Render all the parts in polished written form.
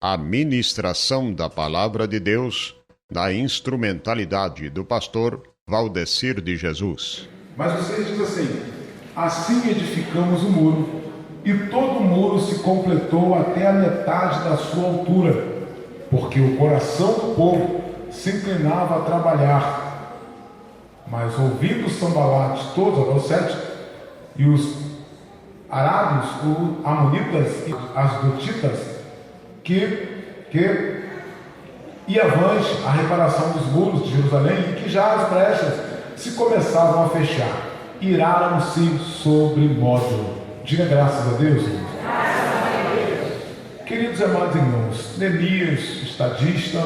a ministração da Palavra de Deus na instrumentalidade do pastor Valdecir de Jesus. Mas você diz assim edificamos o muro, e todo o muro se completou até a metade da sua altura, porque o coração do povo se inclinava a trabalhar. Mas ouvindo os Sambalate, todos, agora 7, e os arábios, os amonitas e as dotitas, que ia avante a reparação dos muros de Jerusalém, e que já as brechas se começavam a fechar, iraram-se sobre modo. Diga graças a Deus, irmãos. Queridos amados irmãos, Neemias, estadista,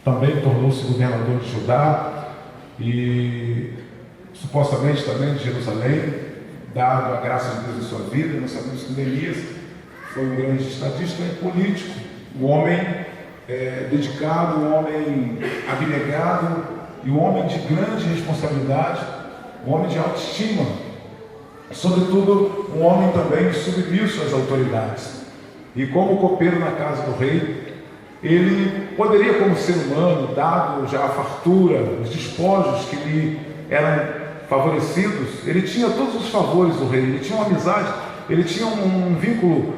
também tornou-se governador de Judá e supostamente também de Jerusalém, dado a graça de Deus em sua vida. Nós sabemos que Neemias foi um grande estadista e político, um homem dedicado, um homem abnegado e um homem de grande responsabilidade, um homem de autoestima, sobretudo um homem também submisso às autoridades. E como copeiro na casa do rei, ele poderia, como ser humano, dado já a fartura, os despojos que lhe eram favorecidos, ele tinha todos os favores do rei, ele tinha uma amizade, ele tinha um vínculo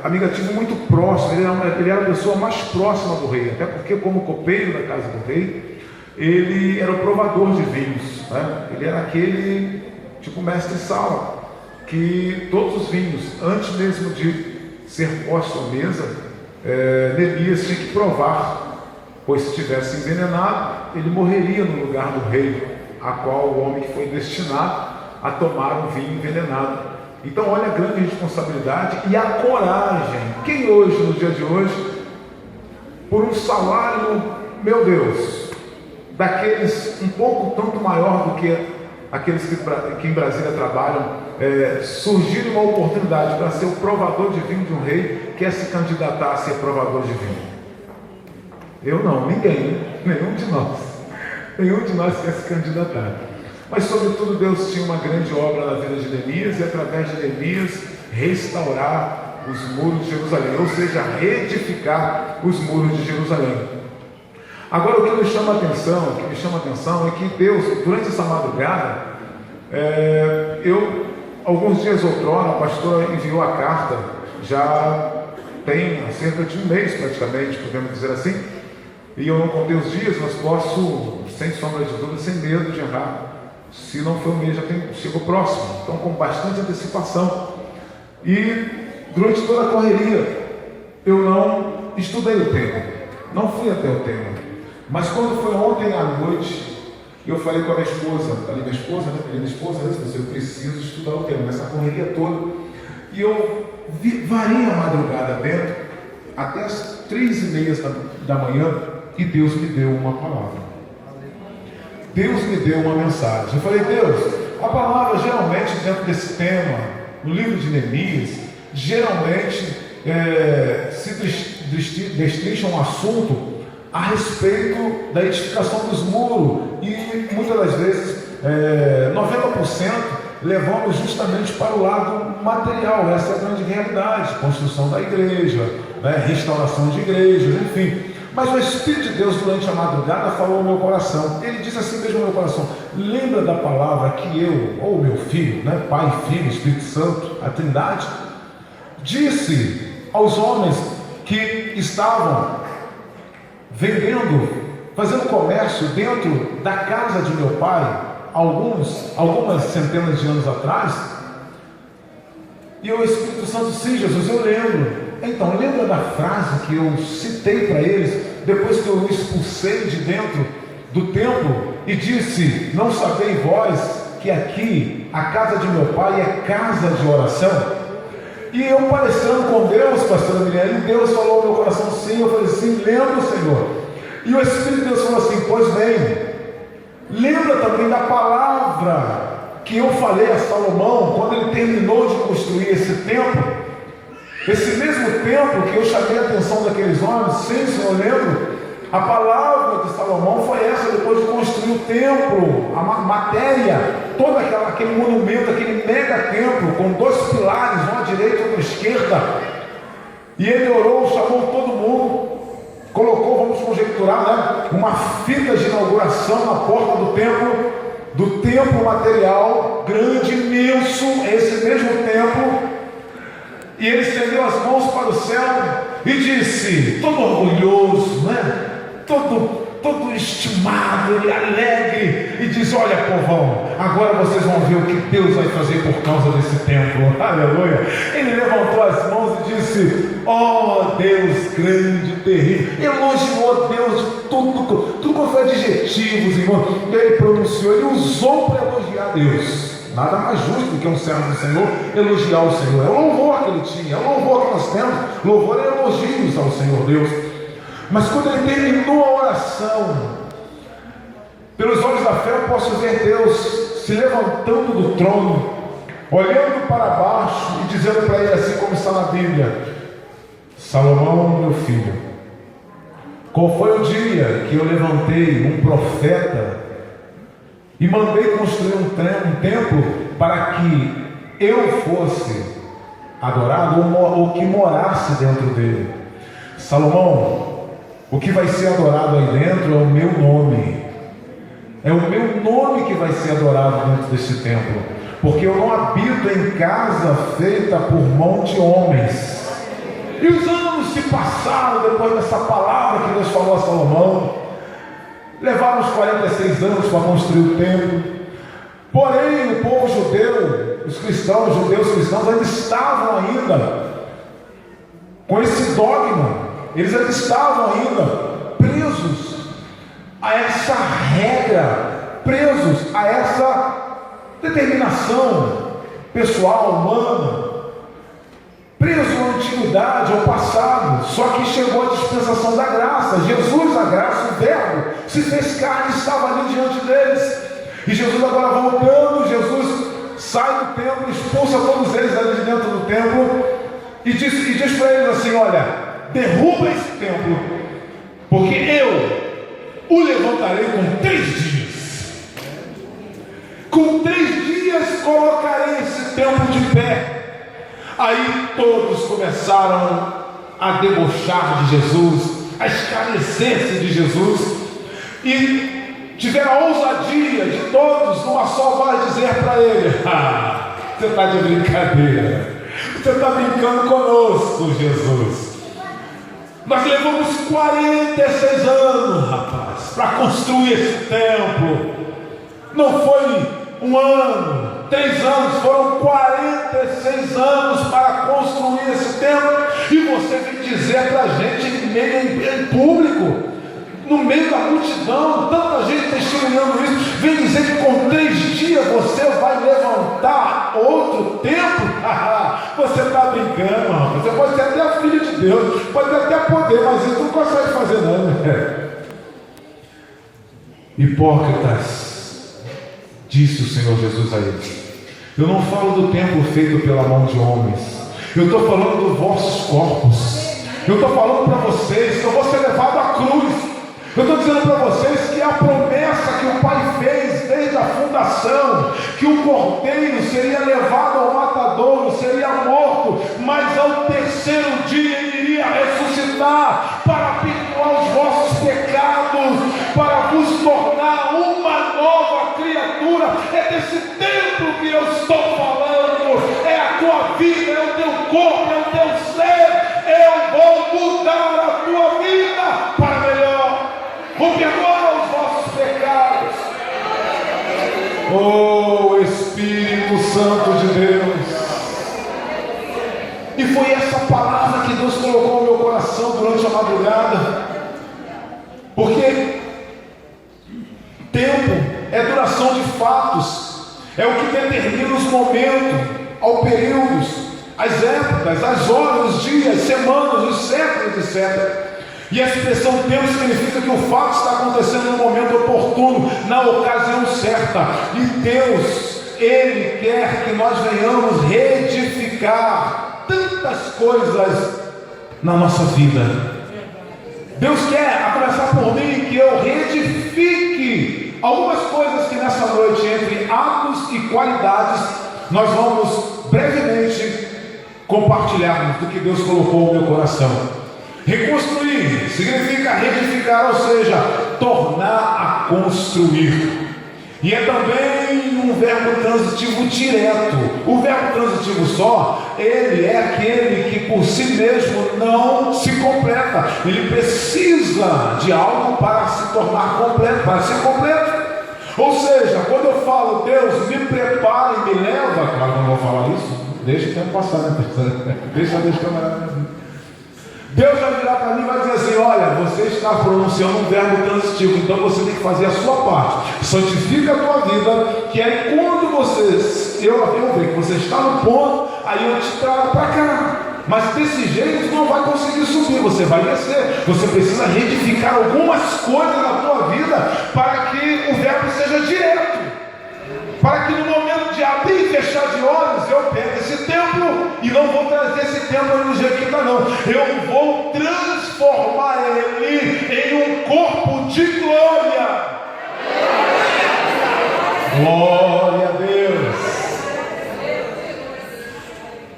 amigativo muito próximo, ele era a pessoa mais próxima do rei, até porque, como copeiro da casa do rei, ele era o provador de vinhos, né? Ele era aquele, tipo mestre-sala, que todos os vinhos, antes mesmo de ser posto à mesa, Neemias tinha que provar, pois se tivesse envenenado, ele morreria no lugar do rei, a qual o homem que foi destinado a tomar um vinho envenenado. Então olha a grande responsabilidade e a coragem. Quem hoje, no dia de hoje, por um salário, meu Deus, daqueles um pouco tanto maior do que aqueles que em Brasília trabalham, surgir uma oportunidade para ser o provador de vinho de um rei, quer se candidatar a ser provador de vinho? Eu não, ninguém, nenhum de nós quer se candidatar. Mas sobretudo Deus tinha uma grande obra na vida de Neemias, e através de Neemias restaurar os muros de Jerusalém, ou seja, reedificar os muros de Jerusalém. Agora, o que me chama a atenção é que Deus, durante essa madrugada, alguns dias outrora, a pastora enviou a carta, já tem cerca de um mês praticamente, podemos dizer assim, e eu não contei os dias, mas posso, sem sombra de dúvida, sem medo de errar. Se não for o mês, já chegou próximo, então com bastante antecipação. E durante toda a correria, eu não estudei o tema, não fui até o tema. Mas quando foi ontem à noite, eu falei com a minha esposa, eu preciso estudar o tema, nessa correria toda. E eu varei a madrugada dentro, até as 3h30 da manhã, e Deus me deu uma palavra. Deus me deu uma mensagem. Eu falei, Deus, a palavra geralmente dentro desse tema, no livro de Neemias, geralmente se destrincha um assunto a respeito da edificação dos muros, e muitas das vezes 90% levamos justamente para o lado material. Essa é a grande realidade: construção da igreja, restauração de igrejas, enfim. Mas o Espírito de Deus, durante a madrugada, falou ao meu coração. Ele disse assim mesmo ao meu coração: lembra da palavra que eu, ou meu filho, Pai, Filho, Espírito Santo, a Trindade, disse aos homens que estavam fazendo comércio dentro da casa de meu pai, algumas centenas de anos atrás. E o Espírito Santo, sim, Jesus, eu lembro. Então, lembra da frase que eu citei para eles, depois que eu o expulsei de dentro do templo, e disse: não sabeis vós que aqui a casa de meu pai é casa de oração? E eu parecendo com Deus, pastora Miriam, e Deus falou ao meu coração, sim. Eu falei, sim, lembro, Senhor. E o Espírito de Deus falou assim: pois bem, lembra também da palavra que eu falei a Salomão, quando ele terminou de construir esse templo, esse mesmo templo que eu chamei a atenção daqueles homens. Sim, Senhor, lembro. A palavra de Salomão foi essa, depois de construir o templo, a matéria, todo aquele monumento, aquele mega templo, com 2 pilares, um à direita e outro à esquerda. E ele orou, chamou todo mundo, colocou, vamos conjecturar, né, uma fita de inauguração na porta do templo material, grande, imenso, esse mesmo templo. E ele estendeu as mãos para o céu e disse, todo orgulhoso, né? todo estimado e alegre, e diz: olha, povão, agora vocês vão ver o que Deus vai fazer por causa desse templo. Aleluia. Ele levantou as mãos e disse: ó Deus grande, terrível. Elogiou Deus, tudo com adjetivos, irmão. Ele pronunciou, ele usou para elogiar Deus. Nada mais justo do que um servo do Senhor elogiar o Senhor. É o louvor que ele tinha, é o louvor que nós temos. Louvor é elogios ao Senhor Deus. Mas quando ele terminou a oração, pelos olhos da fé eu posso ver Deus se levantando do trono, olhando para baixo e dizendo para ele, assim como está na Bíblia: Salomão, meu filho, qual foi o dia que eu levantei um profeta e mandei construir um templo para que eu fosse adorado, ou que morasse dentro dele? Salomão, o que vai ser adorado aí dentro é o meu nome. É o meu nome que vai ser adorado dentro desse templo, porque eu não habito em casa feita por mão de homens. E os anos se passaram depois dessa palavra que Deus falou a Salomão. Levaram os 46 anos para construir o templo. Porém, o povo judeu, os judeus cristãos, ainda estavam com esse dogma. Eles ainda estavam presos a essa regra, presos a essa determinação pessoal, humana, presos à antiguidade, ao passado. Só que chegou a dispensação da graça. Jesus, a graça, o verbo, se fez carne e estava ali diante deles. E Jesus agora voltando, Jesus sai do templo, expulsa todos eles ali de dentro do templo e diz para eles assim: olha, derruba esse templo, porque eu o levantarei com 3 dias. Com 3 dias colocarei esse templo de pé. Aí todos começaram a debochar de Jesus, a escarnecer-se de Jesus, e tiveram a ousadia de todos, numa só voz, dizer para ele: ah, você está de brincadeira, você está brincando conosco, Jesus. Nós levamos 46 anos, rapaz, para construir esse templo. Não foi 1 ano, 3 anos, foram 46 anos para construir esse templo. E você vem dizer para a gente em público, no meio da multidão, tanta gente testemunhando isso, vem dizer que com 3 dias você vai levantar outro templo? Você está brincando, rapaz. Você pode ser até filho de Deus, pode ter até poder, mas isso não consegue fazer não. Hipócritas, disse o Senhor Jesus a eles: eu não falo do templo feito pela mão de homens, eu estou falando dos vossos corpos. Eu estou falando para vocês que eu vou ser levado à cruz. Eu estou dizendo para vocês que a promessa que o Pai fez desde a fundação, que o cordeiro seria levado ao matadouro, seria morto, mas ao terceiro dia ele iria ressuscitar para perdoar os vossos pecados, para vos tornar uma nova criatura. É desse templo que eu estou falando. É a tua vida, é o teu corpo, é o teu ser. Eu vou mudar a tua vida para melhor. Vou perdoar os vossos pecados. Oh, Espírito Santo de Deus. E foi essa palavra que Deus colocou no meu coração durante a madrugada. Porque tempo é duração de fatos, é o que determina os momentos, aos períodos, as épocas, as horas, os dias, semanas, os séculos, etc. E a expressão tempo significa que o fato está acontecendo no momento oportuno, na ocasião certa. E Deus, Ele quer que nós venhamos reedificar tantas coisas na nossa vida. Deus quer, a começar por mim, que eu reedifique algumas coisas que nessa noite, entre atos e qualidades, nós vamos brevemente compartilharmos do que Deus colocou no meu coração. Reconstruir significa reedificar, ou seja, tornar a construir. E é também um verbo transitivo direto. O verbo transitivo só, ele é aquele que por si mesmo não se completa. Ele precisa de algo para se tornar completo, para ser completo. Ou seja, quando eu falo, Deus me prepara e me leva, claro que eu não vou falar isso, deixa o tempo passar, né? Deixa a câmera. Deus vai virar para mim e vai dizer assim: olha, você está pronunciando um verbo transitivo, então você tem que fazer a sua parte, santifica a tua vida, que aí quando eu ver que você está no ponto, aí eu te trago para cá. Mas desse jeito não vai conseguir subir, você vai descer. Você precisa reedificar algumas coisas na tua vida para que o verbo seja direto, para que no momento de abrir e fechar de olhos eu pegue esse templo e não vou trazer esse templo do jeito que está, não. Eu vou transformar ele em um corpo de glória. Glória a Deus.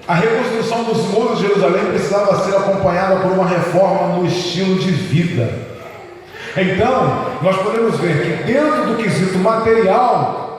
A reconstrução dos muros de Jerusalém precisava ser acompanhada por uma reforma no estilo de vida. Então, nós podemos ver que dentro do quesito material,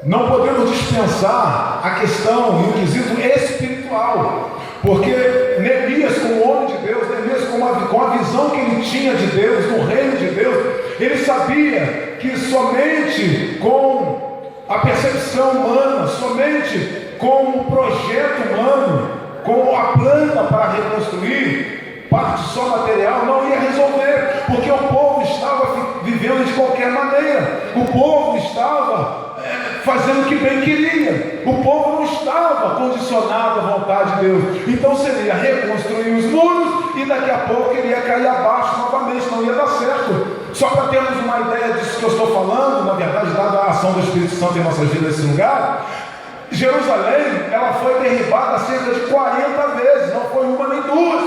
não podemos dispensar a questão e o quesito espiritual. Porque Neemias, como homem de Deus, Neemias com a visão que ele tinha de Deus, do reino de Deus, ele sabia que somente com a percepção humana, somente com o projeto humano, com a planta para reconstruir, parte só material não ia resolver, porque o povo estava vivendo de qualquer maneira, o povo estava fazendo o que bem queria, o povo não estava condicionado à vontade de Deus. Então seria reconstruir os muros e daqui a pouco ele ia cair abaixo novamente, não ia dar certo. Só para termos uma ideia disso que eu estou falando, na verdade, dada a ação do Espírito Santo em nossas vidas nesse lugar, Jerusalém, ela foi derribada cerca de 40 vezes, não foi uma nem duas.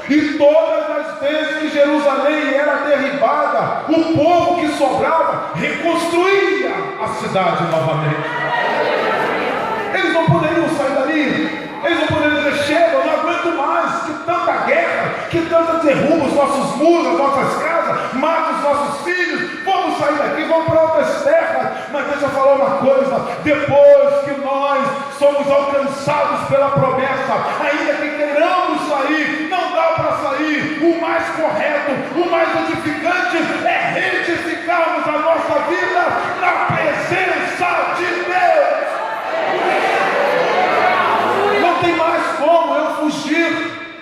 E todas as vezes que Jerusalém era derribada, o povo que sobrava reconstruía a cidade novamente. Eles não poderiam sair dali, eles não poderiam dizer: chega, eu não aguento mais, que tanta guerra, que tanta derruba os nossos muros, as nossas casas, mata os nossos filhos, vamos sair daqui, vamos para outras terras. Mas deixa eu falar uma coisa: depois que nós somos alcançados pela promessa, ainda que queiramos sair, não dá para sair. O mais correto, o mais edificante é retificarmos a nossa vida na presença de Deus. Não tem mais como eu fugir.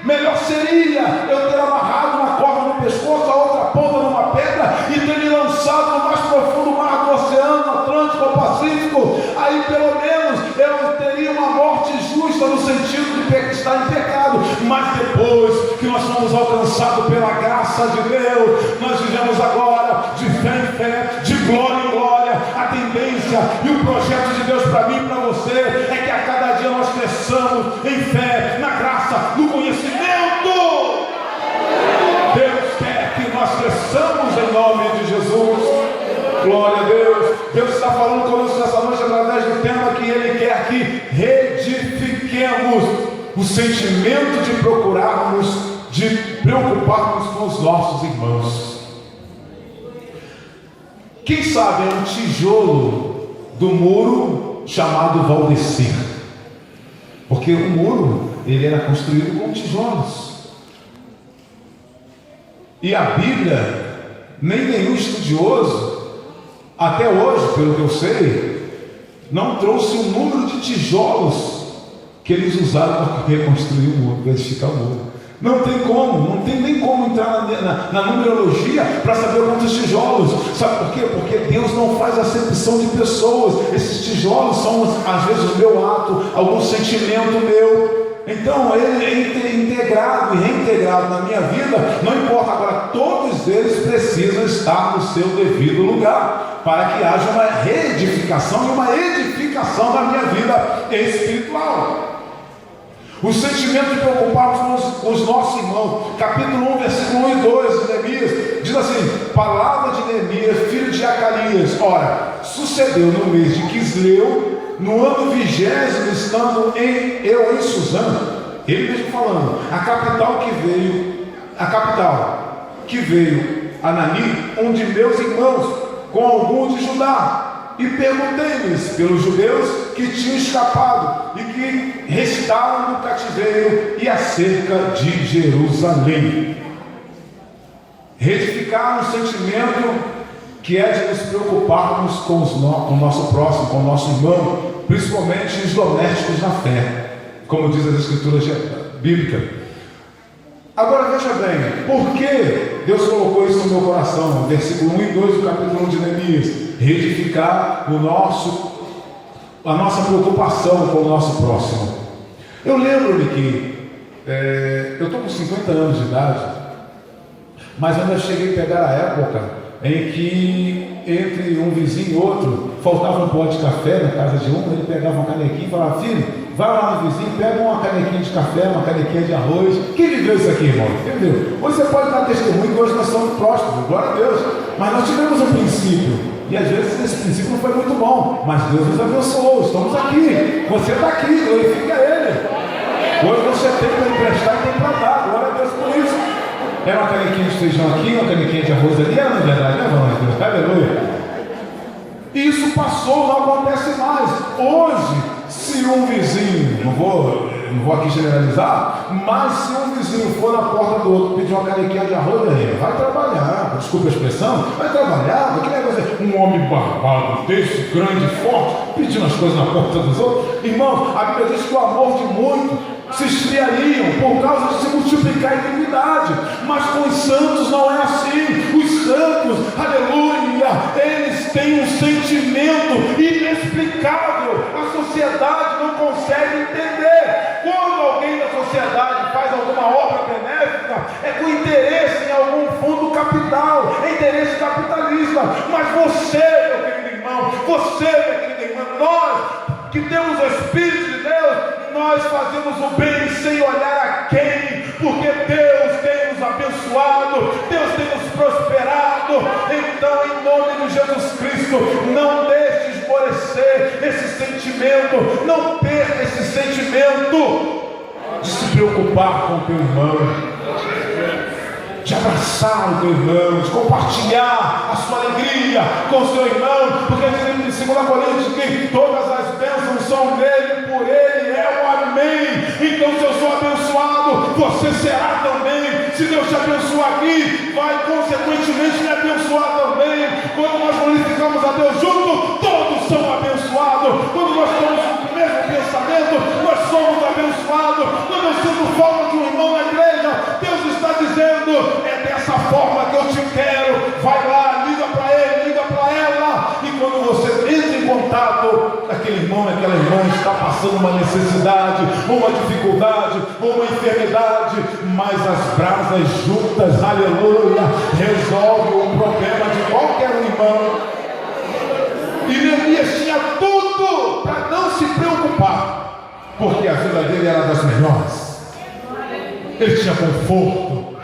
Melhor seria eu ter amarrado uma corda no pescoço, a outra ponta numa pedra e ter me lançado no mais profundo mar do Oceano Atlântico ou Pacífico. Aí pelo menos eu teria uma morte justa, no sentido de estar em pecado. Mas depois que nós somos alcançados pela graça de Deus, nós vivemos agora de fé em fé, de glória em glória. A tendência e o projeto de Deus para mim e para você é que a cada dia nós cresçamos em fé, na graça, no conhecimento. Deus quer que nós cresçamos em nome de Jesus. Glória a Deus. Deus está falando conosco nessa noite através do tema que Ele quer que reedifiquemos o sentimento de procurarmos, de preocuparmos com os nossos irmãos. Quem sabe é um tijolo do muro chamado Valdecir, porque o muro ele era construído com tijolos. E a Bíblia, nem nenhum estudioso, até hoje, pelo que eu sei, não trouxe o número de tijolos que eles usaram para reconstruir o muro, para edificar o muro. Não tem como, não tem nem como entrar na numerologia para saber quantos tijolos. Sabe por quê? Porque Deus não faz acepção de pessoas. Esses tijolos são às vezes o meu ato, algum sentimento meu. Então ele é integrado e reintegrado na minha vida. Não importa, agora todos eles precisam estar no seu devido lugar, para que haja uma reedificação e uma edificação da minha vida espiritual. O sentimento de preocuparmos com os nossos irmãos. Capítulo 1, versículo 1 e 2 de Neemias diz assim: palavra de Neemias, filho de Acalias. Ora, sucedeu no mês de Quisleu, no ano 20º, estando em Suzano, ele mesmo falando, a capital que veio Anani, um de meus irmãos, com alguns de Judá, e perguntei-lhes pelos judeus que tinham escapado e que restaram no cativeiro e acerca de Jerusalém. Retificar um sentimento que é de nos preocuparmos com o nosso próximo, com o nosso irmão, principalmente os domésticos na fé, como diz as escrituras bíblicas. Agora veja bem, por que Deus colocou isso no meu coração? Versículo 1 e 2 do capítulo 1 de Neemias: retificar a nossa preocupação com o nosso próximo. Eu lembro-me que eu estou com 50 anos de idade, mas eu ainda cheguei a pegar a época em que entre um vizinho e outro faltava um pó de café na casa de um, ele pegava uma canequinha e falava: filho, vai lá no vizinho, pega uma canequinha de café, uma canequinha de arroz. Quem viveu isso aqui, irmão? Quem viveu? Hoje você pode dar testemunho que hoje nós somos prósperos, glória a Deus, mas nós tivemos um princípio, e às vezes esse princípio não foi muito bom, mas Deus nos abençoou, estamos aqui, você está aqui, glorifica Ele. Hoje você tem para emprestar e tem para dar, glória a Deus por isso. É uma canequinha de feijão aqui, uma canequinha de arroz ali, não é verdade, né, irmão? Aleluia. Isso passou, não acontece mais. Hoje, se um vizinho, não vou aqui generalizar, mas se um vizinho for na porta do outro pedir uma canequinha de arroz, vai trabalhar, desculpa a expressão, vai trabalhar, que negócio é um homem barbado desse, grande, forte, pedindo as coisas na porta dos outros. Irmãos, a Bíblia diz que o amor de muitos se esfriariam por causa de se multiplicar a iniquidade, mas com os santos não é assim. Os santos, aleluia, eles têm um sentimento inexplicável, a sociedade não consegue entender. Quando alguém da sociedade faz alguma obra benéfica, é com interesse em algum fundo capital, é interesse capitalista. Mas você, meu querido irmão, você, minha querida irmã, nós que temos o Espírito de Deus, nós fazemos o bem sem olhar a quem, porque Deus tem nos abençoado, Deus tem nos prosperado. Então, em nome de Jesus Cristo, não deixe esmorecer esse sentimento, não perca esse sentimento de se preocupar com o teu irmão, de abraçar o teu irmão, de compartilhar a sua alegria com o seu irmão, porque diz em 2 Coríntios que todas as bênçãos são dele, por ele é o amém. Então, se eu sou abençoado, você será também. Se Deus te abençoar aqui, vai consequentemente me abençoar também. Quando nós glorificamos a Deus juntos, todos são abençoados. Quando nós temos o mesmo pensamento, nós somos abençoados. Quando eu sinto falta de um irmão na igreja, Deus está dizendo: é dessa forma que eu te quero. Vai lá, liga para ele, liga para ela. E quando você entra em contato, aquele irmão, aquela irmã está passando uma necessidade, uma dificuldade, uma enfermidade, mas as brasas juntas, aleluia, resolve o problema de qualquer irmão. E Neemias tinha tudo para não se preocupar, porque a vida dele era das melhores. Ele tinha conforto,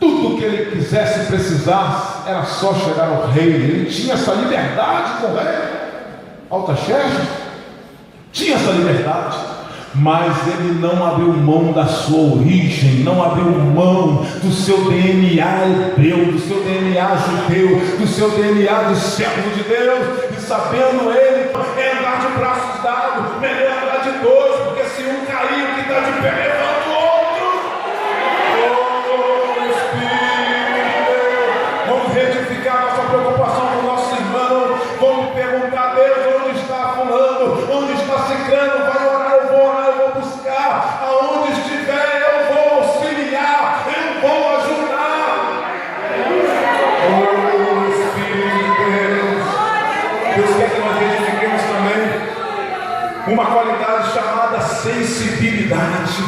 tudo que ele quisesse, precisasse, era só chegar ao rei. Ele tinha essa liberdade com o rei Artaxerxes, tinha essa liberdade, mas ele não abriu mão da sua origem, não abriu mão do seu DNA hebreu, do seu DNA judeu, do seu DNA de servo de Deus. E sabendo ele, é andar de braços dados, melhor andar de dois, porque se um cair, o que está de pé levanta o outro. Oh, Espírito de Deus, vamos retificar nossa preocupação com o nosso irmão, vamos perguntar a Deus: onde está fulano, onde está ciclano? Vai orar, eu vou buscar, aonde estiver eu vou auxiliar, eu vou ajudar. Oh, Espírito de Deus, Deus quer que nós verifiquemos também uma qualidade chamada sensibilidade.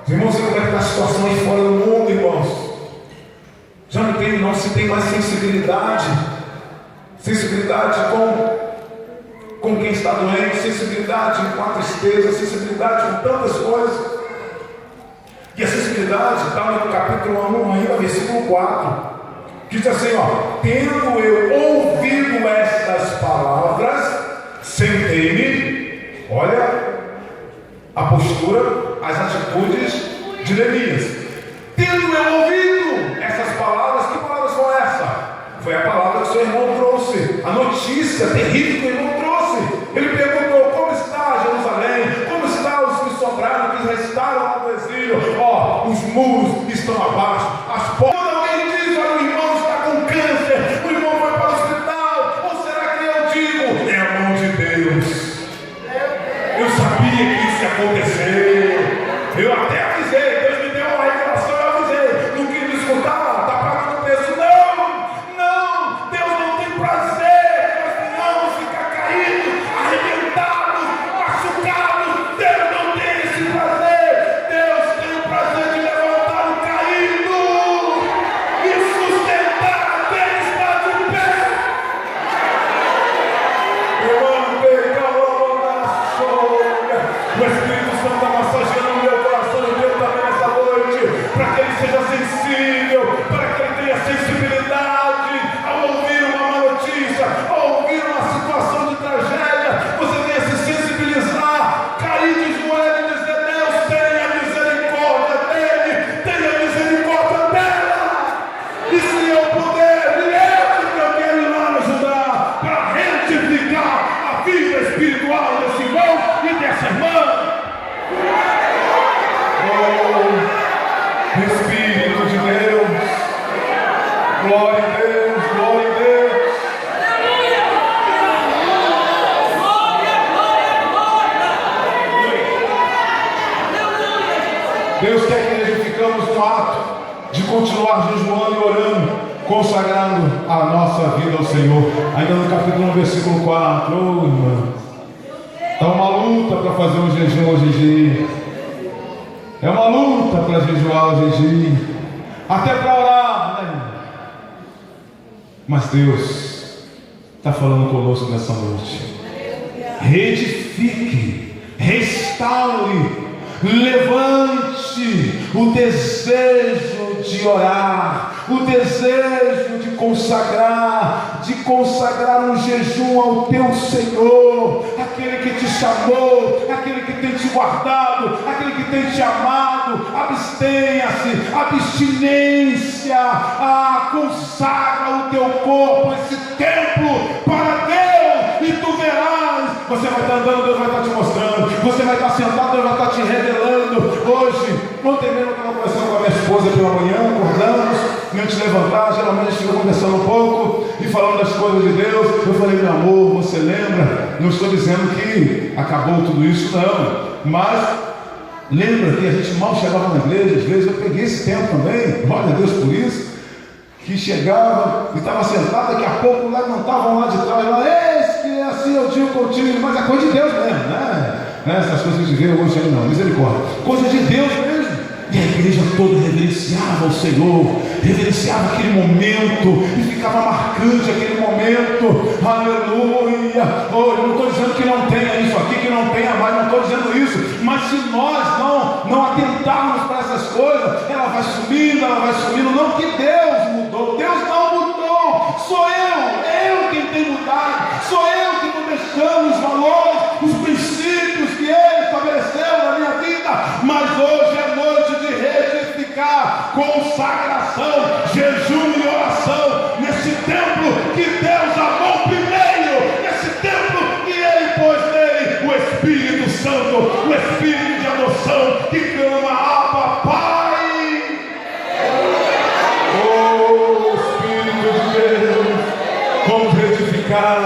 Irmãos, você vai ver a situação aí fora do mundo, irmãos. Já não se tem mais sensibilidade com quem está doente, sensibilidade com a tristeza, sensibilidade com tantas coisas. E a sensibilidade está no capítulo 1, ainda versículo 4, que diz assim: tendo eu ouvido estas palavras, Sentei-me, olha a postura, as atitudes de Neemias. Tendo eu ouvido essas palavras, que palavras foram essas? Foi a palavra que o seu irmão trouxe, a notícia terrível que o irmão trouxe. Ele perguntou: como está Jerusalém? Como está os que sobraram, que restaram lá do exílio? Ó, os muros estão abaixo, as portas. Quando alguém diz: olha, o irmão está com câncer, o irmão foi para o hospital, ou será que eu digo? É a mão de Deus. Eu sabia que isso ia acontecer. Eu até avisei, Deus me deu uma revelação, eu avisei. Não quis me escutar, está pagando o preço. Não, Deus não tem prazer que nós venhamos ficar caídos, arrebentados, machucados. Deus não tem esse prazer. Deus tem o prazer de levantar o caído e sustentar aquele que está de pé. O Espírito Santo está massageando o meu coração e o meu também nessa noite, para que ele seja sensível, para que ele tenha sensibilidade ao ouvir uma má notícia, ao ouvir uma situação de tragédia. Você venha se sensibilizar, cair de joelho e dizer: Deus, tenha misericórdia dele, tenha misericórdia dela. E se eu puder, eu quero ir lá ajudar para retificar a vida espiritual desse irmão e dessa irmã. Oh, Espírito de Deus, glória a Deus, glória a Deus. Deus quer que edificamos um ato de continuar jejuando e orando, consagrando a nossa vida ao Senhor. Ainda no capítulo 1, versículo 4, oh irmão, é uma luta para fazer um jejum hoje em dia. É uma luta para jejuar hoje em dia. Até para orar, né? Mas Deus está falando conosco nessa noite. Reedifique, restaure, levante o desejo de orar, o desejo de consagrar um jejum ao teu Senhor, aquele que te chamou, aquele que tem te guardado, aquele que tem te amado. Abstenha-se, abstinência, consagra o teu corpo, esse templo para Deus, e tu verás. Você vai estar andando, Deus vai estar te mostrando. Você vai estar sentado, Deus vai estar te revelando. Ontem mesmo eu estava conversando com a minha esposa pela manhã, acordamos, antes de levantar, geralmente a gente fica conversando um pouco e falando das coisas de Deus. Eu falei: meu amor, você lembra? Não estou dizendo que acabou tudo isso, não, mas lembra que a gente mal chegava na igreja. Às vezes eu peguei esse tempo também, glória a Deus por isso, que chegava e estava sentado, daqui a pouco levantavam lá de trás, lá: eis que é assim eu digo contigo. Mas é coisa de Deus mesmo, né? Essas coisas que a gente vê hoje aí não, misericórdia, coisa de Deus mesmo. E a igreja toda reverenciava o Senhor, reverenciava aquele momento, e ficava marcante aquele momento. Aleluia. Oh, eu não estou dizendo que não tenha isso aqui, que não tenha mais, não estou dizendo isso, mas se nós não atentarmos para essas coisas, ela vai sumindo. Não que Deus mudou, Deus não mudou, sou eu quem tem mudado, sou eu que estou deixando os valores, os princípios que Ele estabeleceu na minha vida. Mas hoje é noite de reedificar, consagração, jejum e oração nesse templo que Deus amou primeiro, nesse templo que Ele pôs nele o Espírito Santo, o Espírito de adoção que clama: Abba, Pai. Oh, Espírito de Deus, vamos reedificar,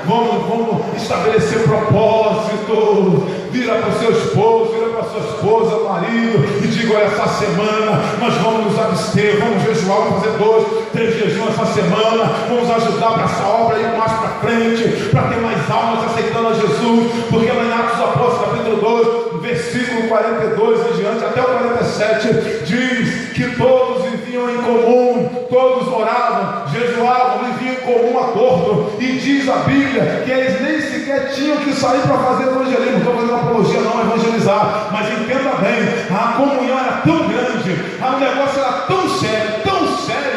vamos estabelecer propósito. Vira para o seu esposo, vira para a sua esposa, marido, e diga: olha, essa semana nós vamos nos abster, vamos jejuar, vamos fazer 2, 3 jejuns essa semana, vamos ajudar para essa obra ir mais para frente, para ter mais almas aceitando a Jesus, porque lá em Atos dos Apóstolos, capítulo 2, versículo 42 e diante, até o 47, diz que todos viviam em comum, todos oravam, jejuavam, viviam em comum acordo, e diz a Bíblia que eles nem sequer tinham que sair para fazer evangelismo. Não estou fazendo apologia não, evangelizar, mas entenda bem, a comunhão era tão grande, o negócio era tão sério,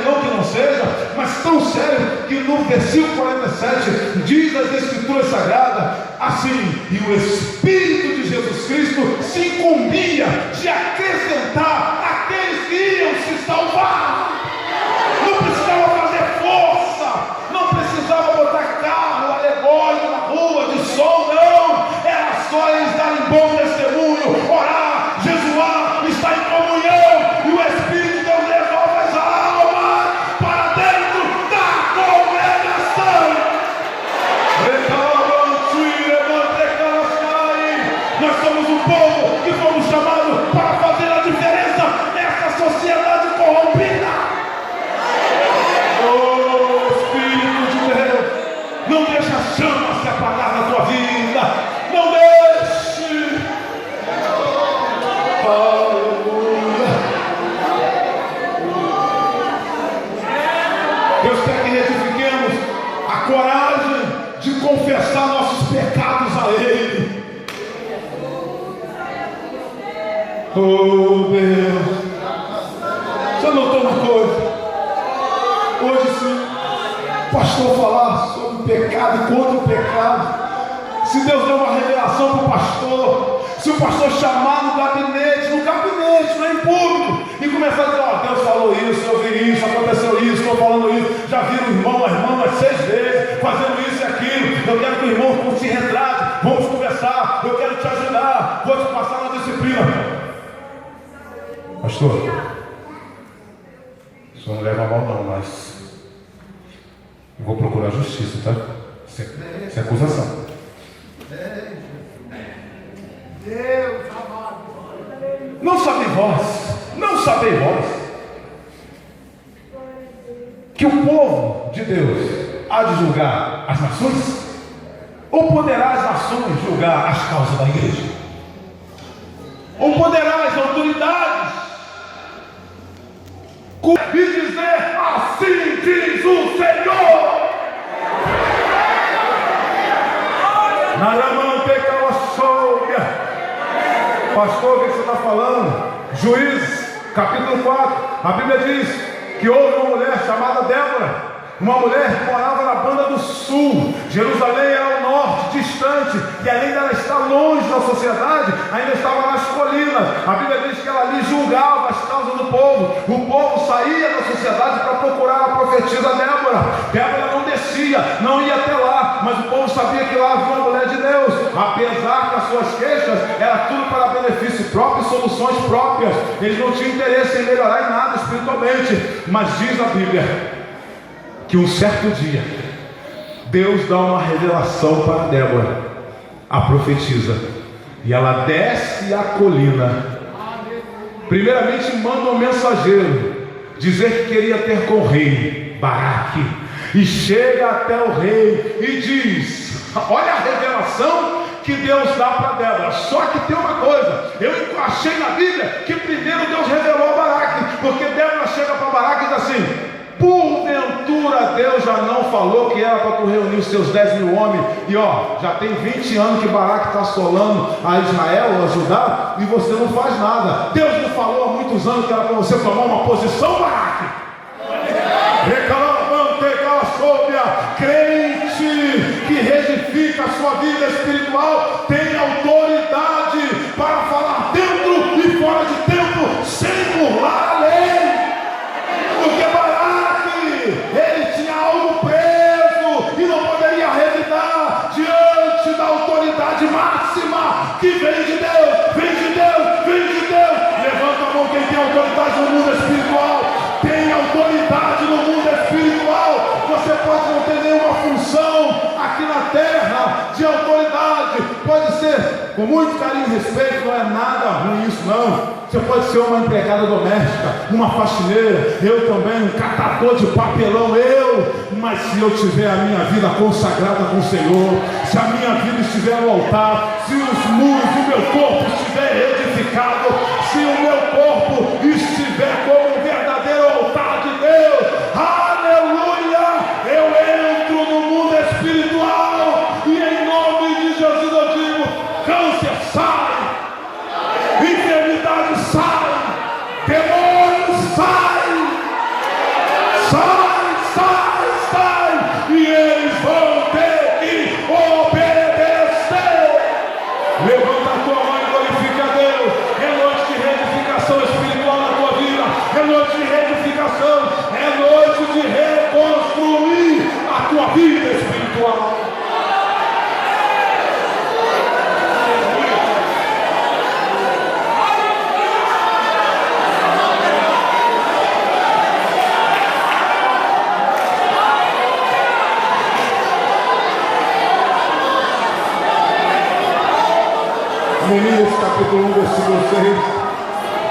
não que não seja, mas tão sério, que no versículo 47 diz as Escrituras Sagradas assim: e o Espírito de Jesus Cristo se incumbia de acrescentar aqueles que iam se salvar. Não precisava fazer força, não precisava botar carro alegórico na rua de som, não. Era só eles darem bom testemunho, orar, jejuar, estar em comunhão, e o Espírito de Deus levava as almas para dentro da congregação. Nós somos um povo que fomos chamados para fazer a diferença nessa sociedade corrompida. Oh, Espírito de Deus, não deixe a chama se apagar na tua vida, não deixe. Aleluia. Deus quer que retifiquemos a coragem de confessar nossos pecados a Ele. Oh Deus, você notou uma coisa? Hoje, se o pastor falar sobre o pecado e contra o pecado, se Deus der uma revelação para o pastor, se o pastor chamar no gabinete, não é em público, e começar a dizer: ó, Deus falou isso, eu vi isso, aconteceu isso, estou falando isso, já viram o irmão, a irmã umas 6 vezes, fazendo isso e aquilo, eu quero que o irmão se retrate, vamos conversar, eu quero te ajudar, vou te passar na disciplina. Pastor, o senhor não leva a mal não, mas eu vou procurar justiça, tá? Sem acusação. Não sabei vós que o povo de Deus há de julgar as nações? Ou poderá as nações julgar as causas da igreja? Ou poderá as autoridades e dizer: assim diz o Senhor? Pastor, o que você está falando? Juízes, capítulo 4, a Bíblia diz que houve uma mulher chamada Débora, uma mulher que morava na banda do sul. Jerusalém era ao norte, distante, e além dela estar longe da sociedade, ainda estava nas colinas. A Bíblia diz que ela ali julgava as causas do povo. O povo saía da sociedade para procurar a profetisa Débora. Débora não descia, não ia até lá, mas o povo sabia que lá havia uma mulher de Deus. Apesar que as suas queixas era tudo para benefício próprio e soluções próprias, eles não tinham interesse em melhorar em nada espiritualmente. Mas diz a Bíblia que um certo dia Deus dá uma revelação para Débora, a profetisa, e ela desce a colina. Primeiramente manda um mensageiro dizer que queria ter com o rei Baraque, e chega até o rei e diz: olha a revelação que Deus dá para Débora. Só que tem uma coisa, eu achei na Bíblia que primeiro Deus revelou a Baraque, porque Débora chega para Baraque e diz assim: porventura Deus já não falou que era para tu reunir os seus 10 mil homens? E ó, já tem 20 anos que Baraque está assolando a Israel, a Judá, e você não faz nada. Deus não falou há muitos anos que era para você tomar uma posição, Baraque? Crente que reedifica a sua vida espiritual tem autoridade para falar dentro e fora de tempo, sem burlar a lei. Porque Baraque, ele tinha algo preso e não poderia revidar diante da autoridade máxima que vem de Deus, vem de Deus, vem de Deus. Levanta a mão quem tem autoridade no mundo espiritual. Tem autoridade no mundo espiritual. Você pode não ter nenhuma função aqui na terra de autoridade, pode ser com muito carinho e respeito, não é nada ruim isso não. Você pode ser uma empregada doméstica, uma faxineira, eu também, um catador de papelão, mas se eu tiver a minha vida consagrada com o Senhor, se a minha vida estiver no altar, se os muros do meu corpo estiverem edificados, se o meu corpo estiver como um verdadeiro altar de Deus, aleluia, eu entro no mundo espiritual e em nome de Jesus eu digo: câncer sai, enfermidade sai, demônio sai, sai, sai, sai, Neemias capítulo 1, versículo 6,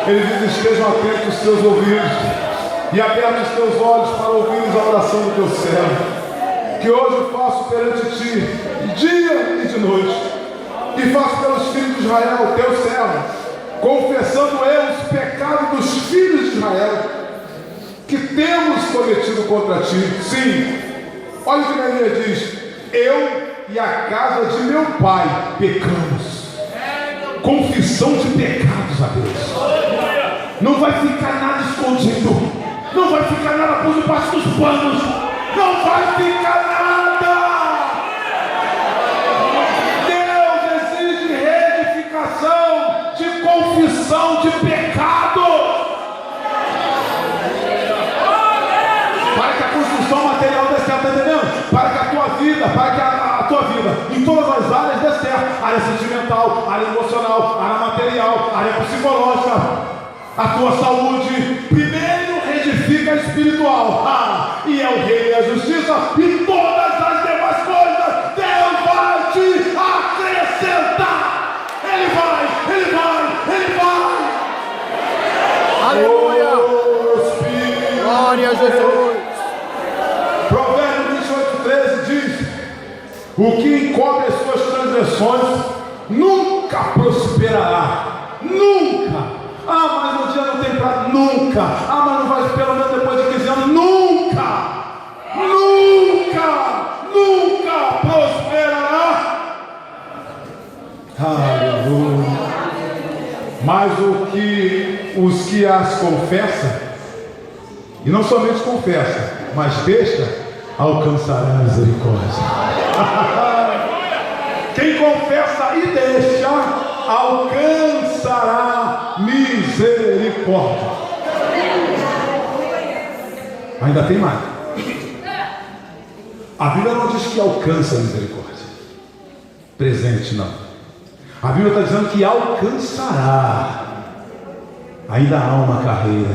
ele diz: estejam atentos os teus ouvidos e abertos os teus olhos para ouvires a oração do teu servo, que hoje eu faço perante ti, dia e de noite, e faço pelos filhos de Israel, teu servo, confessando eu os pecados dos filhos de Israel, que temos cometido contra ti. Sim, olha o que Neemias diz: eu e a casa de meu pai pecamos. Confissão de pecados a Deus. Não vai ficar nada escondido, não vai ficar nada por debaixo dos panos, não vai ficar nada. Deus exige reedificação de confissão de pecado, para que a construção material dê certo, entendendo? Para que a tua vida, em todas as áreas dê certo: área sentimental, área emocional, área material, área psicológica, a tua saúde. Primeiro reedifica a espiritual, e é o reino e a justiça, e todas as demais coisas Deus vai te acrescentar. Ele vai. Aleluia! Glória a Jesus! Provérbios 28:13 diz: o que encobre as suas transgressões nunca prosperará. Nunca. Mas no dia não tem prazo. Nunca. Mas não vai pelo menos depois de 15 anos. Nunca prosperará. Aleluia. Mas os que as confessam, e não somente confessam, mas deixa, alcançará a misericórdia. Quem confessa e deixa, alcançará misericórdia. Ainda tem mais. A Bíblia não diz que alcança a misericórdia presente, não. A Bíblia está dizendo que alcançará. Ainda há uma carreira,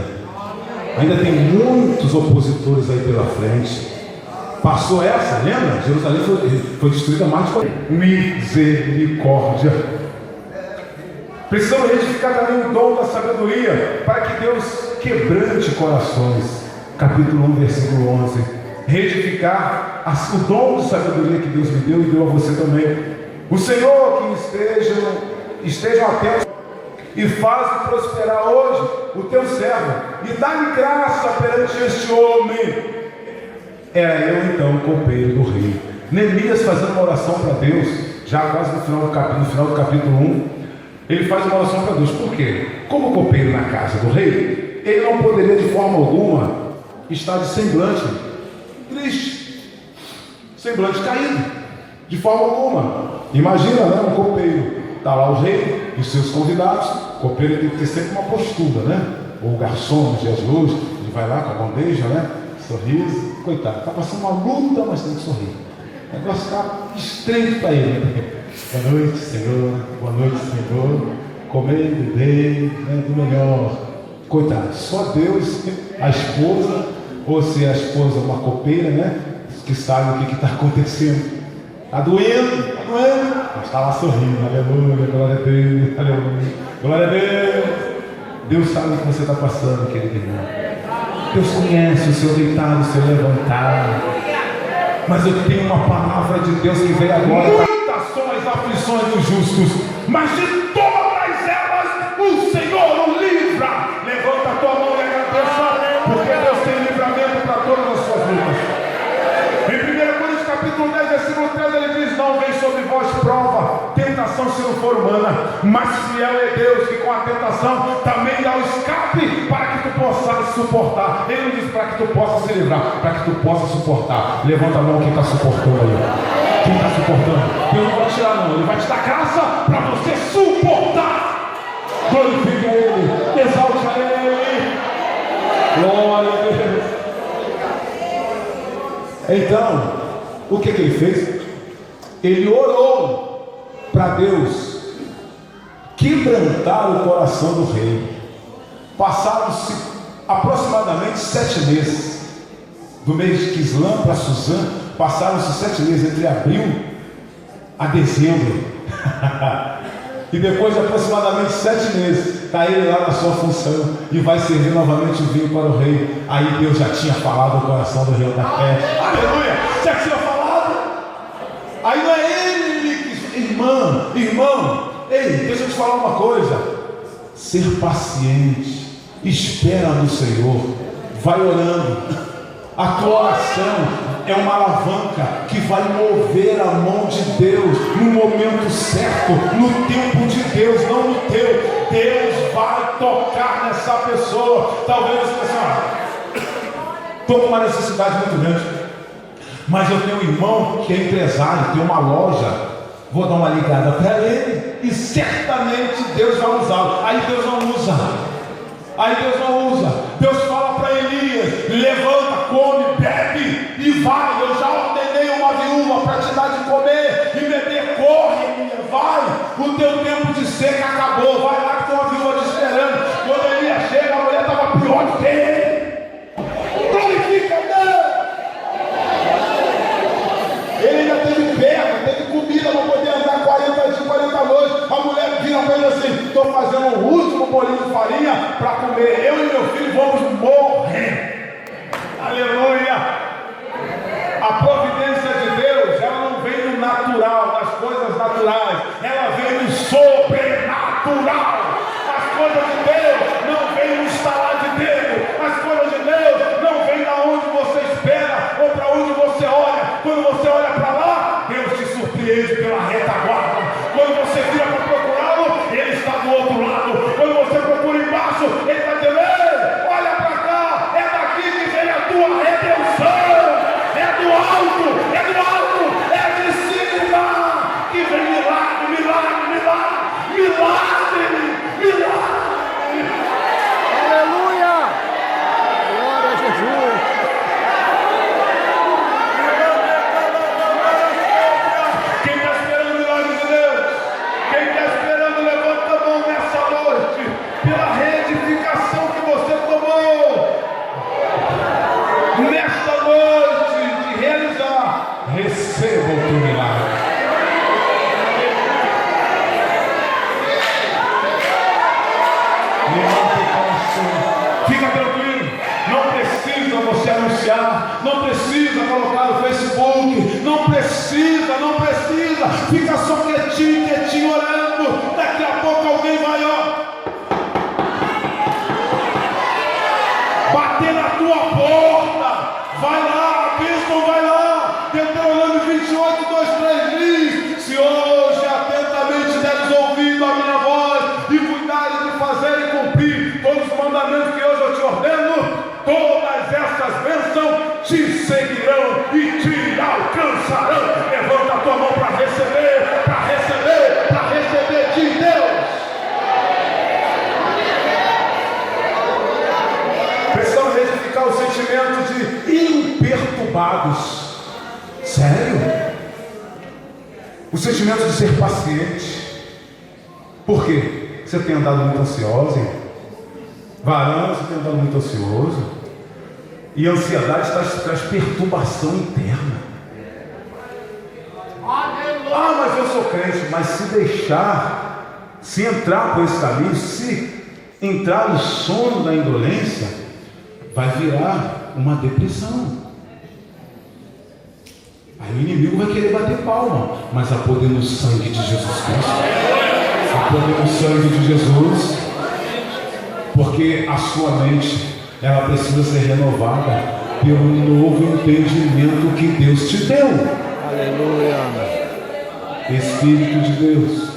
ainda tem muitos opositores aí pela frente. Passou essa, lembra? Jerusalém foi destruída mais de 40. Misericórdia. Precisamos retificar também o dom da sabedoria, para que Deus quebrante corações. Capítulo 1, versículo 11. Retificar o dom de sabedoria que Deus me deu e deu a você também. O Senhor, que estejam atentos e faz prosperar hoje o teu servo, e dá-lhe graça perante este homem. Era eu então o copeiro do rei. Neemias fazendo uma oração para Deus, já quase no final do capítulo 1, ele faz uma oração para Deus. Por quê? Como copeiro na casa do rei, ele não poderia de forma alguma estar de semblante triste, semblante caído, de forma alguma. Imagina, né? Um copeiro, está lá o rei e seus convidados. O copeiro tem que ter sempre uma postura, né? Ou o garçom nos dias de hoje, ele vai lá com a bandeja, né? Sorriso, coitado, está passando uma luta, mas tem que sorrir. O negócio está estreito para ele, né? Boa noite, Senhor. Comer, beber, né? Do melhor. Coitado, só Deus, a esposa, ou se a esposa é uma copeira, né? Que sabe o que está acontecendo. Está doendo, mas está lá sorrindo. Aleluia, glória a Deus, aleluia, glória a Deus. Deus sabe o que você está passando, querido irmão. Deus conhece o seu deitado, o seu levantado. Mas eu tenho uma palavra de Deus que veio agora. Muitas são as aflições dos justos, mas de todas elas o Senhor o livra. Levanta a tua mão e agradeça, porque Deus tem livramento para todas as suas lutas. Em 1 Coríntios capítulo 10, versículo 13, ele diz: não vem sobre vós prova, tentação se não for humana, mas fiel é Deus, que com a tentação também dá o escape para que tu possas suportar. Ele não diz para que tu possas se livrar, para que tu possas suportar. Levanta a mão quem está suportando aí. Quem está suportando? Deus não vai tirar não, Ele vai te dar graça para você suportar. Glorifique a Ele, exalte a Ele. Glória a Deus. Então, o que ele fez? Ele orou para Deus quebrantar o coração do rei. Passaram-se aproximadamente 7 meses. Do mês de Quislã para Suzã, passaram-se 7 meses, entre abril a dezembro. E depois de aproximadamente 7 meses, está ele lá na sua função e vai servir novamente o vinho para o rei. Aí Deus já tinha falado ao coração do rei da fé. Aleluia! Já tinha falado. Aí não é ele que... Irmão, ei, deixa eu te falar uma coisa. Ser paciente, espera no Senhor, vai orando. A tua oração é uma alavanca que vai mover a mão de Deus no momento certo, no tempo de Deus, não no teu. Deus vai tocar nessa pessoa. Talvez você pense, estou com uma necessidade muito grande, mas eu tenho um irmão que é empresário, tem uma loja, vou dar uma ligada para ele e certamente Deus vai usá-lo. Aí Deus não usa. Deus fala para Elias: levanta, come, bebe e vai. Eu já ordenei uma viúva para te dar de comer e beber. Corre, Elias, vai. O teu tempo de seca acabou. Vai lá que tem uma viúva te esperando. Quando Elias chega, a mulher estava pior do que ele. Glorifica Deus. Ele ainda teve perna, teve comida para poder andar 40 dias, 40 noites. A mulher vira para ele assim: estou fazendo um último bolinho de farinha para comer. Eu e meu filho vamos morrer. Aleluia. A providência de Deus, ela não vem no natural, nas coisas naturais, ela vem no sobrenatural. As coisas de Deus não vêm no estalar de dedo. As coisas de Deus não vêm da onde você espera ou para onde você olha. Quando você olha para lá, Deus te surpreende pela retaguarda. Quando você vira para procurá-lo, Ele está do outro lado. Quando você procura embaixo, Ele está dizendo: olha para cá, é daqui que vem a tua redenção. É do alto, é de cima que vem milagre. Aleluia! Glória a Jesus! Quem está esperando o milagre de Deus? Quem está esperando, levanta a mão nessa noite, pela reedificação que você tomou. Nesta noite de realizar, receba o teu milagre. Fica tranquilo, não precisa você anunciar, não precisa colocar no Facebook, não precisa, fica só quietinho orando. Daqui a pouco alguém vai bater na tua porta. Vai lá, a bênção vai lá. Deuteronômio 28, 2, 3 diz: se hoje atentamente deres ouvido a minha voz e cuidares de fazer e cumprir todos os mandamentos que hoje eu te ordeno, todas essas bênçãos te seguirão e te alcançarão. Levanta a tua mão para receber de Deus. Precisamos reedificar o sentimento de imperturbados. Sério? O sentimento de ser paciente. Por quê? Você tem andado muito ansioso, hein? Varão, você tem andado muito ansioso. E a ansiedade traz perturbação interna. Mas eu sou crente. Mas se deixar, se entrar por esse caminho, se entrar no sono da indolência, vai virar uma depressão. Aí o inimigo vai querer bater palma. Mas há poder no sangue de Jesus Cristo. Há poder no sangue de Jesus. Porque a sua mente, ela precisa ser renovada pelo novo entendimento que Deus te deu. Aleluia! Espírito de Deus.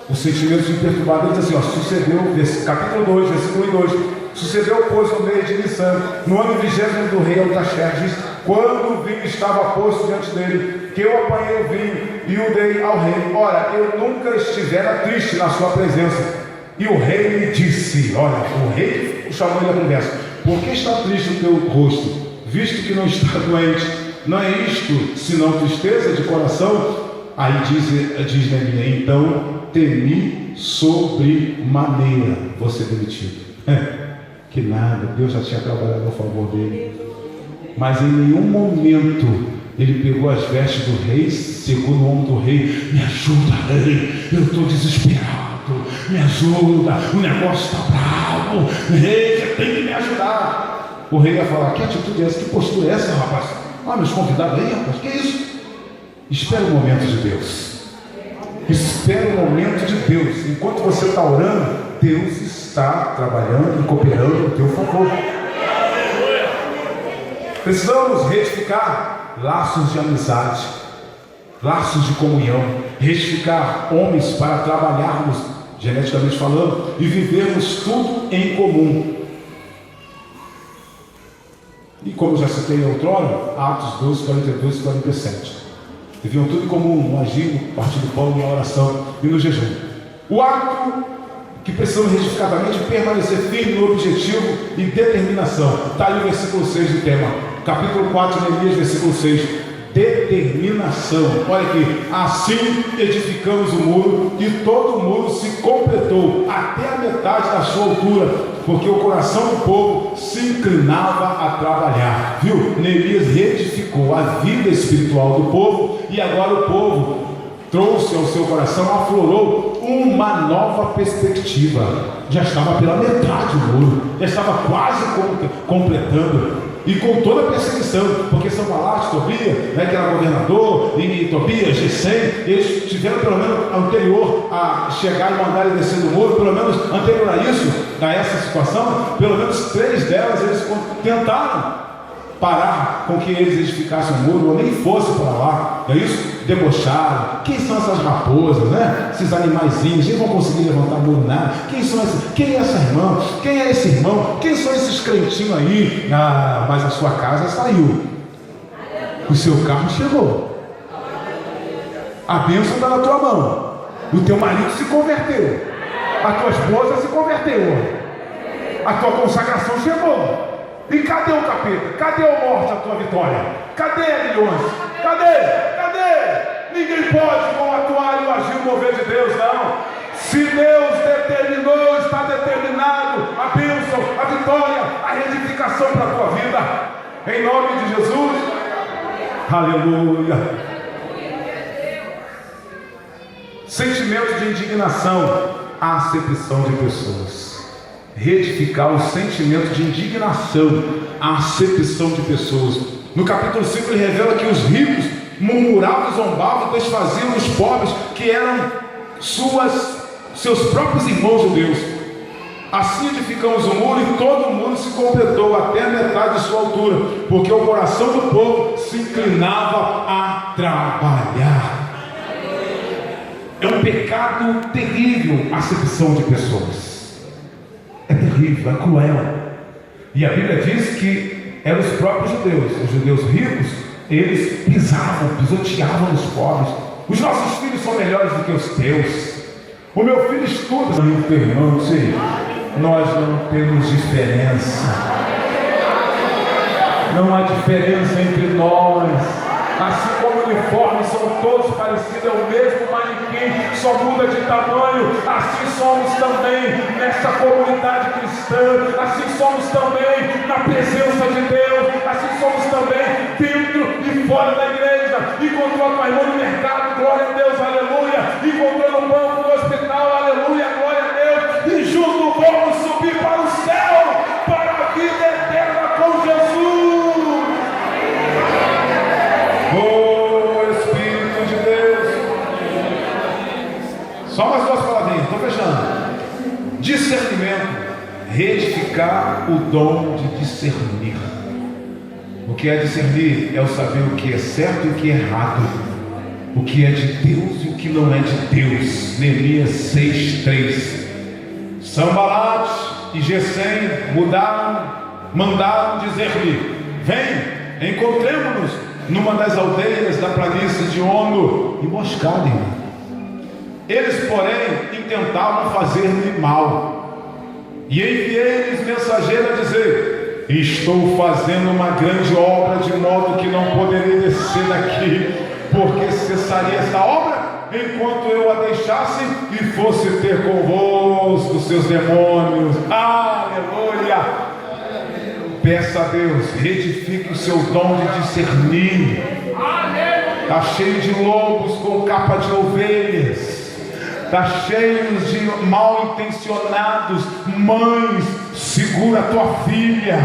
O sentimento de perturbado diz assim: sucedeu, capítulo 2, versículo 1 e 2. Sucedeu, pois, no mês de Nissan, no ano 20º do rei Artaxerxes, quando o vinho estava posto diante dele, que eu apanhei o vinho e o dei ao rei. Ora, eu nunca estivera triste na sua presença. E o rei me disse: olha, o rei chamou ele a conversa: por que está triste o teu rosto, visto que não está doente? Não é isto senão tristeza de coração? Aí diz Neemias: então temi sobremaneira, vou ser demitido. Que nada, Deus já tinha trabalhado a favor dele. mas em nenhum momento ele pegou as vestes do rei, segurou o ombro do rei: me ajuda, rei, eu estou desesperado, me ajuda, o negócio está bravo, rei, você tem que me ajudar. O rei ia falar: que atitude é essa, que postura é essa, rapaz? Meus convidados aí, rapaz, que é isso? Espera o momento de Deus. Espera o momento de Deus. Enquanto você está orando, Deus está trabalhando e cooperando em teu favor. Precisamos retificar laços de amizade, laços de comunhão, retificar homens para trabalharmos, geneticamente falando, e vivermos tudo em comum. E como eu já citei outrora, Atos 12, 42 e 47. Viviam tudo em comum, no agir, no partir do pão, na oração e no jejum. O ato que precisamos retificadamente permanecer firme no objetivo e determinação. Está ali o versículo 6 do tema. Capítulo 4, Neemias, versículo 6. Determinação. Olha aqui: assim edificamos o muro, e todo o muro se completou até a metade da sua altura, porque o coração do povo se inclinava a trabalhar. Viu? Neemias reedificou a vida espiritual do povo, e agora o povo trouxe ao seu coração, aflorou uma nova perspectiva. Já estava pela metade o muro, já estava quase completando. E com toda a perseguição, porque Sanbalat, Tobias, que era governador, e Tobias, Gesem, eles tiveram pelo menos anterior a chegar e mandar ele descer do muro, pelo menos anterior a isso, a essa situação, pelo menos 3 delas eles tentaram parar com que eles edificassem o muro, ou nem fosse para lá, não é isso? Debocharam. Quem são essas raposas, né? Esses animaizinhos, eles vão conseguir levantar o muro nada. Quem são esses? Quem é essa irmã? Quem é esse irmão? Quem são esses crentinhos aí? Mas a sua casa saiu, o seu carro chegou, a bênção está na tua mão, o teu marido se converteu, a tua esposa se converteu, a tua consagração chegou. E cadê o capeta? Cadê a morte, a tua vitória? Cadê milhões? Cadê? Ninguém pode com atuar e o agir, o mover de Deus, não. Se Deus determinou, está determinado a bênção, a vitória, a reedificação para a tua vida. Em nome de Jesus. Aleluia. Sentimento de indignação, a acepção de pessoas. Retificar o sentimento de indignação, a acepção de pessoas. No capítulo 5 ele revela que os ricos murmuravam, zombavam, desfaziam os pobres, que eram seus próprios irmãos judeus. Assim edificamos o muro, e todo o muro se completou até a metade de sua altura, porque o coração do povo se inclinava a trabalhar. É um pecado terrível a acepção de pessoas. É terrível, é cruel. E a Bíblia diz que eram os próprios judeus, os judeus ricos, eles pisavam, pisoteavam os pobres. Os nossos filhos são melhores do que os teus. O meu filho estuda. Irmãos, nós não temos diferença. Não há diferença entre nós. Assim como uniformes são todos parecidos, é o mesmo manequim, só muda de tamanho. Assim somos também nessa comunidade cristã. Assim somos também na presença de Deus. Assim somos também dentro e fora da igreja. Encontrou a tua irmã no mercado, glória a Deus, aleluia. Encontrou no banco do hospital, aleluia, glória a Deus. E juntos vamos subir para o céu, para a vida eterna com Jesus. Oh, Espírito de Deus. Só mais 2 palavrinhas, estou fechando. Discernimento. Reedificar o dom de discernir. O que é discernir? É o saber o que é certo e o que é errado, o que é de Deus e o que não é de Deus. Neemias 6:3. Sanbalat e Gesem mandaram dizer-lhe: vem, encontremos-nos numa das aldeias da planície de Ono, emboscadem-me. Eles, porém, intentavam fazer-me mal, e enviei-lhes mensageiro a dizer: estou fazendo uma grande obra, de modo que não poderei descer daqui, porque cessaria esta obra enquanto eu a deixasse e fosse ter convosco seus demônios. Aleluia! peça a Deus, retifique o seu dom de discernir. Está cheio de lobos com capa de ovelhas. Está cheio de mal intencionados. Mães, segura a tua filha.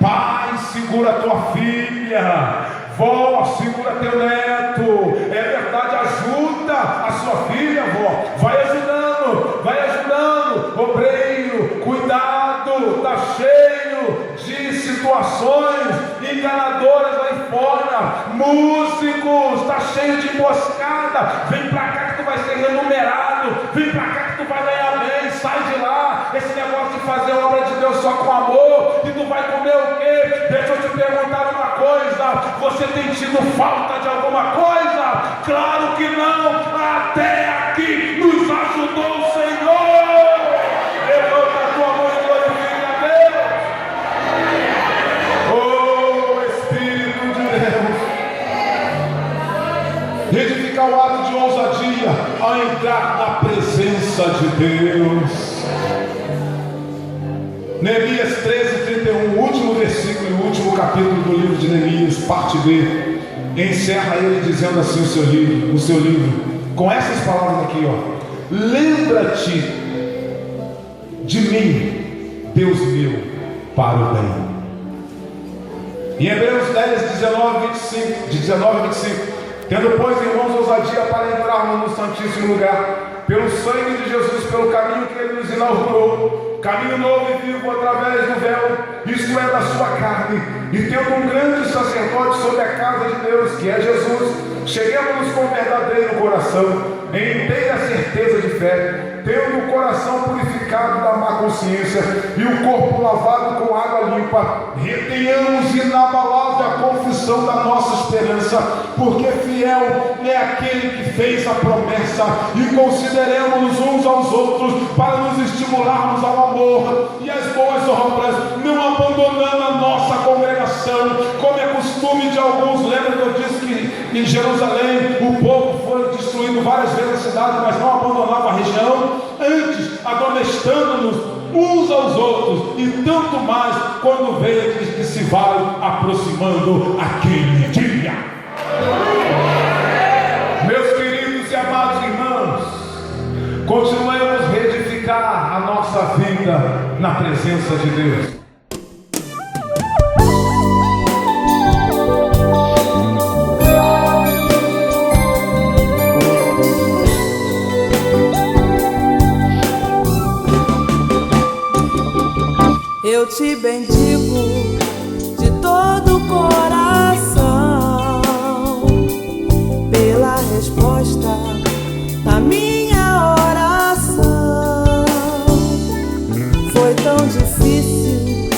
Pai, segura a tua filha. Vó, segura teu neto. É verdade, ajuda a sua filha, vó. Vai ajudando, vai ajudando. Obreiro, cuidado. Está cheio de situações enganadoras lá fora. Músicos, está cheio de emboscada. Vem pra cá que tu vai ser remunerado. Vem pra cá que tu vai ganhar bem. Sai de lá. Esse negócio de fazer obra de Deus só com amor. E tu vai comer o quê? Deixa eu te perguntar uma coisa. Você tem tido falta de alguma coisa? Claro que não. Até aqui nos ajudou o Senhor. Levanta a tua mão e glorifica a Deus. Oh, Espírito de Deus. Edificar o ato de ousadia ao entrar na presença de Deus. Neemias 13:31, o último versículo e o último capítulo do livro de Neemias, parte B, encerra ele dizendo assim o seu livro, com essas palavras aqui, ó: lembra-te de mim, Deus meu, para o bem. Em Hebreus 10, 19 a 25, tendo, pois, irmãos, ousadia para entrarmos no Santíssimo Lugar, pelo sangue de Jesus, pelo caminho que ele nos inaugurou, caminho novo e vivo através do véu, isto é, da sua carne, e tendo um grande sacerdote sobre a casa de Deus, que é Jesus, cheguemos com verdadeiro coração, em inteira certeza de fé, tendo o coração purificado da má consciência e o corpo lavado com água limpa, retenhamos inabalável a confissão da nossa esperança, porque fiel é aquele que fez a promessa, e consideremos uns aos outros para nos estimularmos ao amor e às boas obras, não abandonando a nossa congregação, como é costume de alguns. Lembra que eu disse que em Jerusalém o povo foi destruído várias vezes a cidade, mas não abandonava a região, antes admoestando-nos uns aos outros, e tanto mais quando vedes que se vai aproximando aquele dia. Meus queridos e amados irmãos, continuemos a reedificar a nossa vida na presença de Deus. Eu te bendigo de todo o coração pela resposta da minha oração. Foi tão difícil,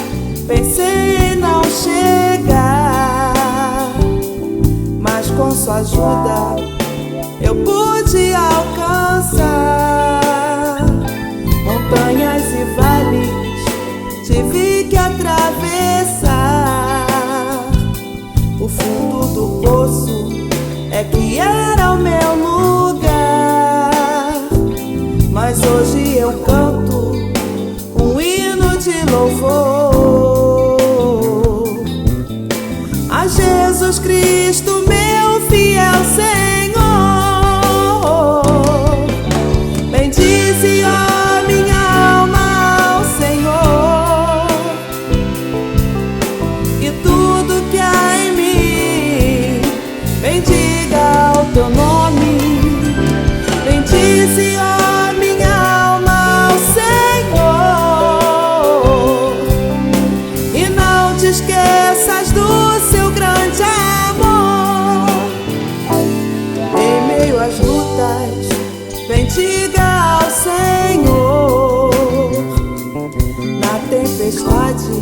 pensei em não chegar, mas com sua ajuda eu pude alcançar montanhas e vales. Tive que atravessar o fundo do poço, é que era o meu lugar. Mas hoje eu canto um hino de louvor a Jesus Cristo, meu fiel Senhor. Bendize, ó minha alma, ao Senhor, e tudo que há em mim, bendiga o teu nome. Bendize, ó minha alma, ao Senhor, e não te esqueças do seu grande amor. Em meio às lutas, bendiga ao Senhor. Na tempestade,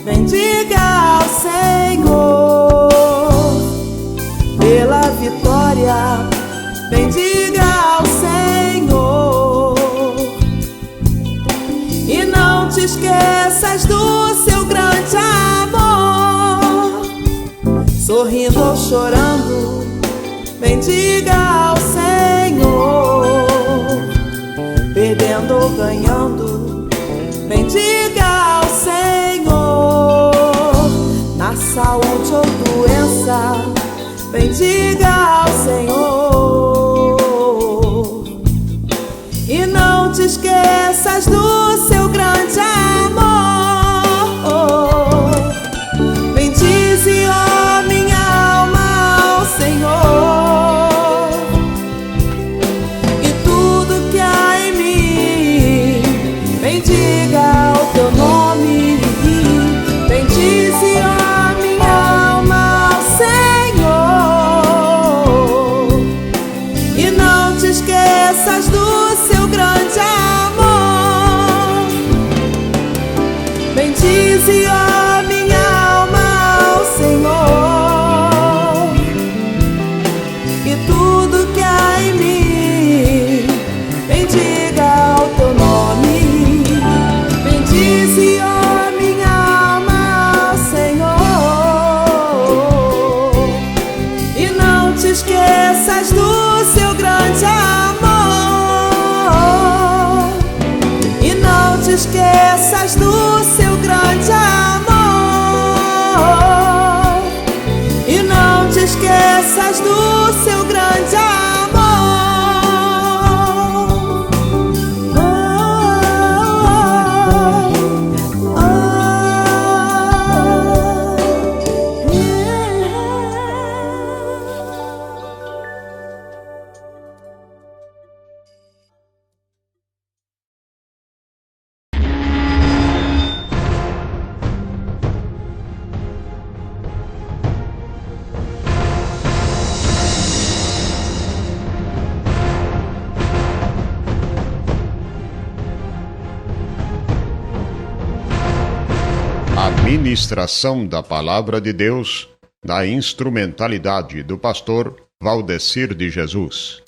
bendiga ao Senhor. Pela vitória, bendiga ao Senhor. E não te esqueças do seu grande amor. Sorrindo ou chorando, bendiga ao Senhor. Perdendo ou ganhando, bendiga ao Senhor. saúde ou doença, bendiga ao Senhor. E não te esqueças do seu grande amor. Bendize, ó minha alma, ao Senhor. E tudo que há em mim, bendiga o teu nome. Bendize, ó minha alma, ao Senhor. E não te esqueças do seu grande amor. Bendize, ó minha alma, ao Senhor. E tudo que há em mim, bendiga o teu nome. Bendize, ó minha alma, ao Senhor. E não te esqueças do seu grande amor. E não te esqueças do seu grande amor. E não te esqueças do seu grande amor. A ministração da Palavra de Deus na instrumentalidade do pastor Valdecir de Jesus.